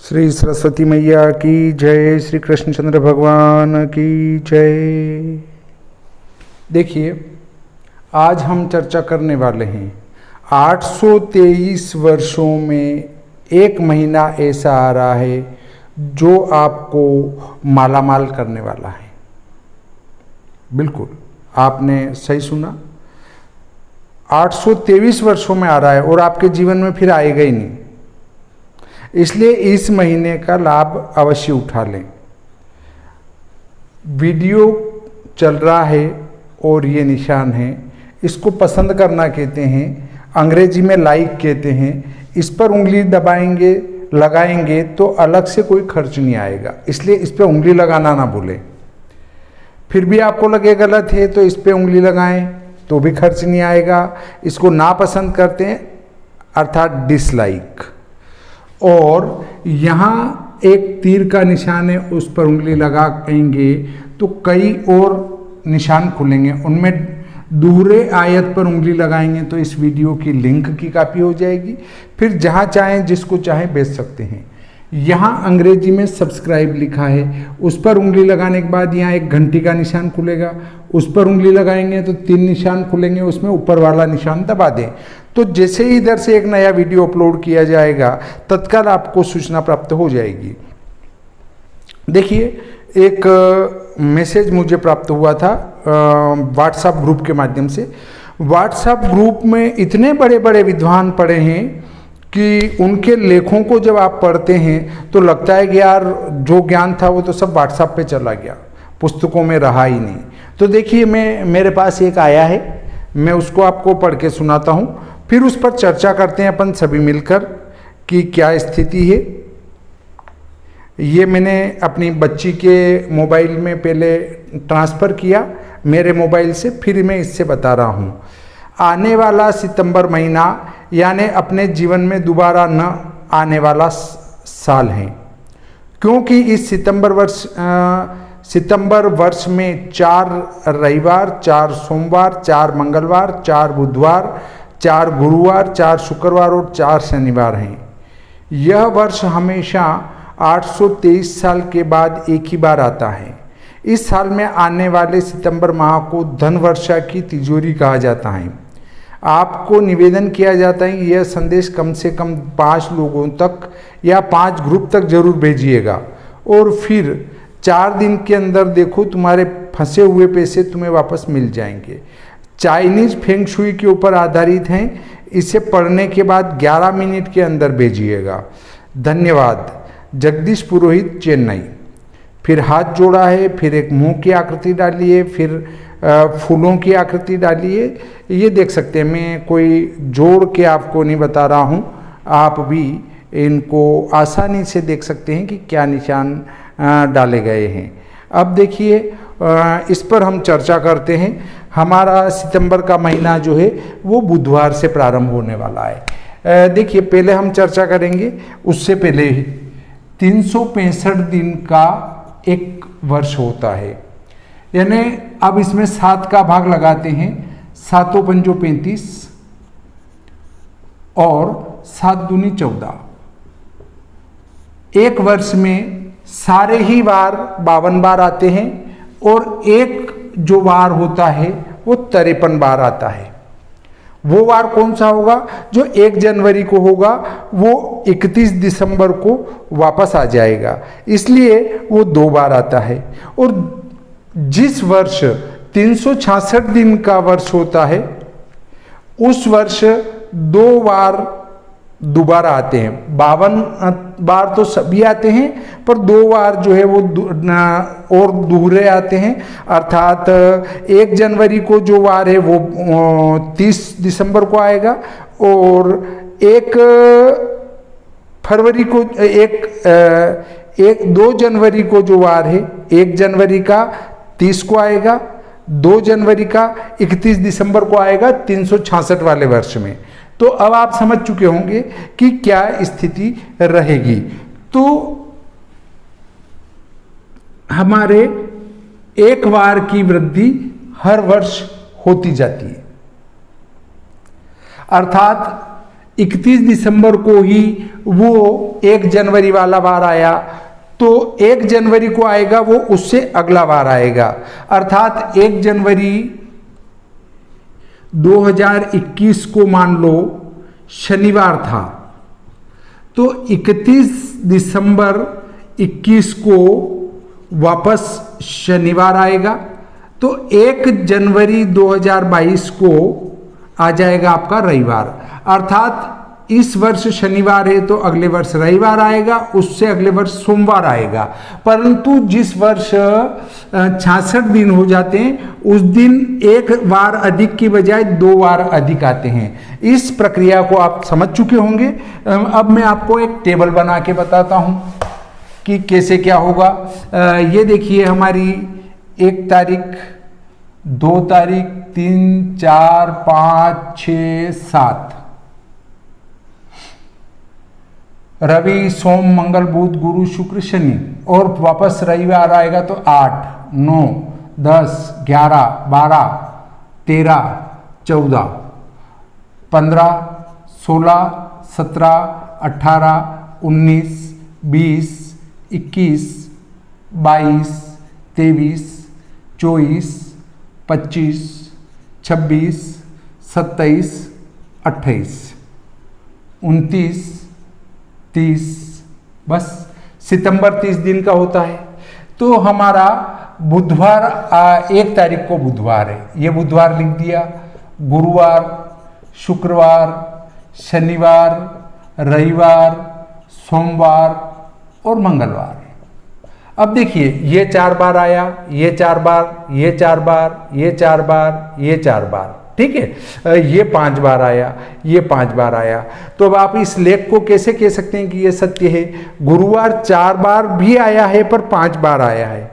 श्री सरस्वती मैया की जय, श्री कृष्णचंद्र भगवान की जय। देखिए, आज हम चर्चा करने वाले हैं 823 वर्षों में एक महीना ऐसा आ रहा है जो आपको मालामाल करने वाला है। बिल्कुल, आपने सही सुना, 823 वर्षों में आ रहा है और आपके जीवन में फिर आएगा ही नहीं। इसलिए इस महीने का लाभ अवश्य उठा लें। वीडियो चल रहा है और ये निशान है, इसको पसंद करना कहते हैं, अंग्रेजी में लाइक कहते हैं। इस पर उंगली दबाएंगे, लगाएंगे तो अलग से कोई खर्च नहीं आएगा, इसलिए इस पर उंगली लगाना ना भूलें। फिर भी आपको लगे गलत है तो इस पर उंगली लगाएं तो भी खर्च नहीं आएगा। इसको नापसंद करते हैं अर्थात डिसलाइक। और यहाँ एक तीर का निशान है, उस पर उंगली लगाएंगे तो कई और निशान खुलेंगे, उनमें दूसरे आयत पर उंगली लगाएंगे तो इस वीडियो की लिंक की कॉपी हो जाएगी। फिर जहाँ चाहें जिसको चाहें भेज सकते हैं। यहाँ अंग्रेजी में सब्सक्राइब लिखा है, उस पर उंगली लगाने के बाद यहाँ एक घंटी का निशान खुलेगा, उस पर उंगली लगाएंगे तो 3 निशान खुलेंगे, उसमें ऊपर वाला निशान दबा दें तो जैसे ही इधर से एक नया वीडियो अपलोड किया जाएगा तत्काल आपको सूचना प्राप्त हो जाएगी। देखिए, एक मैसेज मुझे प्राप्त हुआ था व्हाट्सएप ग्रुप के माध्यम से। व्हाट्सएप ग्रुप में इतने बड़े बड़े विद्वान पढ़े हैं कि उनके लेखों को जब आप पढ़ते हैं तो लगता है कि यार जो ज्ञान था वो तो सब व्हाट्सएप पे चला गया, पुस्तकों में रहा ही नहीं। तो देखिए, मेरे पास एक आया है, मैं उसको आपको पढ़ के सुनाता हूँ, फिर उस पर चर्चा करते हैं अपन सभी मिलकर कि क्या स्थिति है। ये मैंने अपनी बच्ची के मोबाइल में पहले ट्रांसफ़र किया मेरे मोबाइल से, फिर मैं इससे बता रहा हूँ। आने वाला सितंबर महीना यानी अपने जीवन में दोबारा न आने वाला साल है, क्योंकि इस सितंबर वर्ष में 4 रविवार, 4 सोमवार, 4 मंगलवार, 4 बुधवार, 4 गुरुवार, 4 शुक्रवार और 4 शनिवार हैं। यह वर्ष हमेशा 823 साल के बाद एक ही बार आता है। इस साल में आने वाले सितंबर माह को धन वर्षा की तिजोरी कहा जाता है। आपको निवेदन किया जाता है कि यह संदेश कम से कम 5 लोगों तक या 5 ग्रुप तक जरूर भेजिएगा और फिर 4 दिन के अंदर देखो तुम्हारे फंसे हुए पैसे तुम्हें वापस मिल जाएंगे। चाइनीज फेंग शुई के ऊपर आधारित हैं। इसे पढ़ने के बाद 11 मिनट के अंदर भेजिएगा। धन्यवाद। जगदीश पुरोहित, चेन्नई। फिर हाथ जोड़ा है, फिर एक मुंह की आकृति डाली है, फिर फूलों की आकृति डाली है। ये देख सकते हैं, मैं कोई जोड़ के आपको नहीं बता रहा हूँ, आप भी इनको आसानी से देख सकते हैं कि क्या निशान डाले गए हैं। अब देखिए, इस पर हम चर्चा करते हैं। हमारा सितंबर का महीना जो है वो बुधवार से प्रारंभ होने वाला है। देखिए, पहले हम चर्चा करेंगे, उससे पहले ही 365 दिन का एक वर्ष होता है, यानी अब इसमें 7 का भाग लगाते हैं। 7 पंजो 35 और 7 दूनी 14। एक वर्ष में सारे ही वार 52 बार आते हैं और एक जो वार होता है वो 53 बार आता है। वो वार कौन सा होगा? जो 1 जनवरी को होगा, वो 31 दिसंबर को वापस आ जाएगा, इसलिए वो 2 बार आता है। और जिस वर्ष 366 दिन का वर्ष होता है उस वर्ष 2 बार दोबारा आते हैं। 52 बार तो सभी आते हैं, पर 2 बार जो है वो और दूसरे आते हैं। अर्थात 1 जनवरी को जो वार है वो 30 दिसंबर को आएगा और 1 फरवरी को 2 जनवरी को जो वार है 1 जनवरी का 30 को आएगा, 2 जनवरी का 31 दिसंबर को आएगा 366 वाले वर्ष में। तो अब आप समझ चुके होंगे कि क्या स्थिति रहेगी। तो हमारे एक वार की वृद्धि हर वर्ष होती जाती है, अर्थात 31 दिसंबर को ही वो 1 जनवरी वाला वार आया, तो 1 जनवरी को आएगा वो उससे अगला वार आएगा, अर्थात 1 जनवरी 2021 को मान लो शनिवार था, तो 31 दिसंबर 21 को वापस शनिवार आएगा, तो 1 जनवरी 2022 को आ जाएगा आपका रविवार। अर्थात इस वर्ष शनिवार है तो अगले वर्ष रविवार आएगा, उससे अगले वर्ष सोमवार आएगा। परंतु जिस वर्ष 66 दिन हो जाते हैं उस दिन एक वार अधिक की बजाय 2 वार अधिक आते हैं। इस प्रक्रिया को आप समझ चुके होंगे। अब मैं आपको एक टेबल बना के बताता हूं कि कैसे क्या होगा। ये देखिए, हमारी 1 तारीख, 2 तारीख, 3, 4, 5, 6, 7, रवि, सोम, मंगल, बुध, गुरु, शुक्र, शनि, और वापस रविवार आएगा तो 8, 9, 10, 11, 12, 13, 14, 15, 16, 17, 18, 19, 20, 21, 22, 23, 24, 25, 26, 27, 28, 29, 30, बस सितंबर 30 दिन का होता है। तो हमारा बुधवार 1 तारीख को बुधवार है, ये बुधवार लिख दिया। गुरुवार, शुक्रवार, शनिवार, रविवार, सोमवार और मंगलवार। अब देखिए, ये 4 बार आया, ये 4 बार, ये 4 बार, ये 4 बार, ये 4 बार, ठीक है। ये 5 बार आया, ये 5 बार आया। तो अब आप इस लेख को कैसे कह सकते हैं कि ये सत्य है? गुरुवार 4 बार भी आया है पर 5 बार आया है,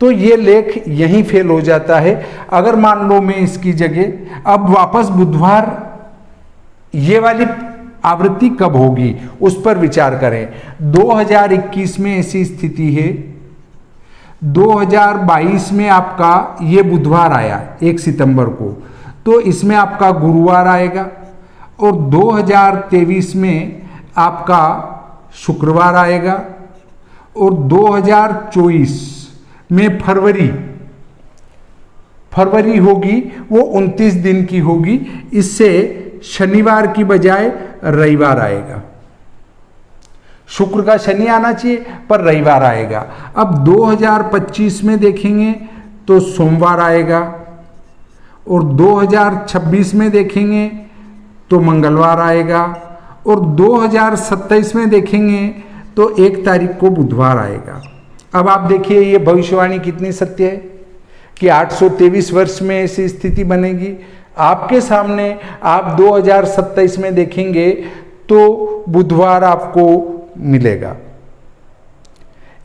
तो ये लेख यहीं फेल हो जाता है। अगर मान लो मैं इसकी जगह अब वापस बुधवार, ये वाली आवृत्ति कब होगी उस पर विचार करें। 2021 में ऐसी स्थिति है, 2022 में आपका ये बुधवार आया 1 सितंबर को, तो इसमें आपका गुरुवार आएगा, और 2023 में आपका शुक्रवार आएगा, और 2024 में फरवरी होगी, वो 29 दिन की होगी। इससे शनिवार की बजाय रविवार आएगा। शुक्र का शनि आना चाहिए पर रविवार आएगा। अब 2025 में देखेंगे तो सोमवार आएगा, और 2026 में देखेंगे तो मंगलवार आएगा, और 2027 में देखेंगे तो 1 तारीख को बुधवार आएगा। अब आप देखिए ये भविष्यवाणी कितनी सत्य है कि 823 वर्ष में ऐसी स्थिति बनेगी आपके सामने। आप 2027 में देखेंगे तो बुधवार आपको मिलेगा।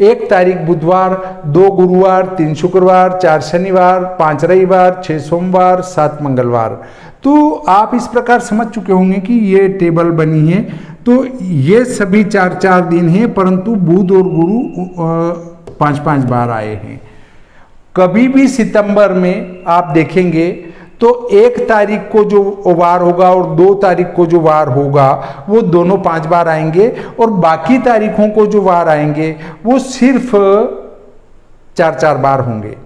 1 तारीख बुधवार, 2 गुरुवार, 3 शुक्रवार, 4 शनिवार, 5 रविवार, 6 सोमवार, 7 मंगलवार। तो आप इस प्रकार समझ चुके होंगे कि ये टेबल बनी है। तो ये सभी 4-4 दिन हैं, परंतु बुध और गुरु 5-5 बार आए हैं। कभी भी सितंबर में आप देखेंगे तो 1 तारीख को जो वार होगा और 2 तारीख को जो वार होगा वो दोनों 5 बार आएंगे, और बाकी तारीखों को जो वार आएंगे वो सिर्फ 4-4 बार होंगे।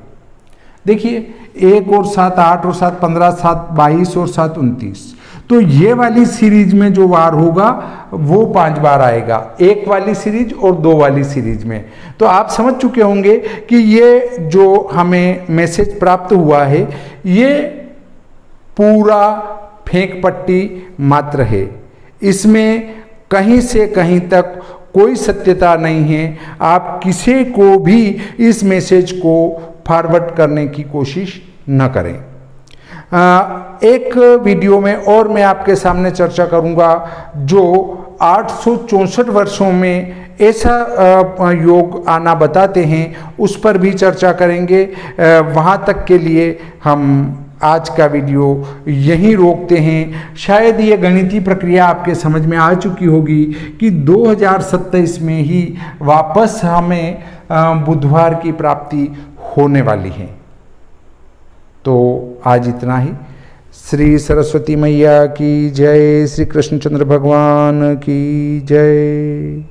देखिए 1 और 7 8 और 7 15, 7 22 और 7 29। तो ये वाली सीरीज में जो वार होगा वो 5 बार आएगा, 1 वाली सीरीज और 2 वाली सीरीज में। तो आप समझ चुके होंगे कि ये जो हमें मैसेज प्राप्त हुआ है ये पूरा फेंक पट्टी मात्र है, इसमें कहीं से कहीं तक कोई सत्यता नहीं है। आप किसी को भी इस मैसेज को फॉरवर्ड करने की कोशिश न करें। एक वीडियो में और मैं आपके सामने चर्चा करूंगा जो 864 वर्षों में ऐसा योग आना बताते हैं, उस पर भी चर्चा करेंगे। वहाँ तक के लिए हम आज का वीडियो यहीं रोकते हैं। शायद ये गणितीय प्रक्रिया आपके समझ में आ चुकी होगी कि 2027 में ही वापस हमें बुधवार की प्राप्ति होने वाली है। तो आज इतना ही। श्री सरस्वती मैया की जय, श्री कृष्णचंद्र भगवान की जय।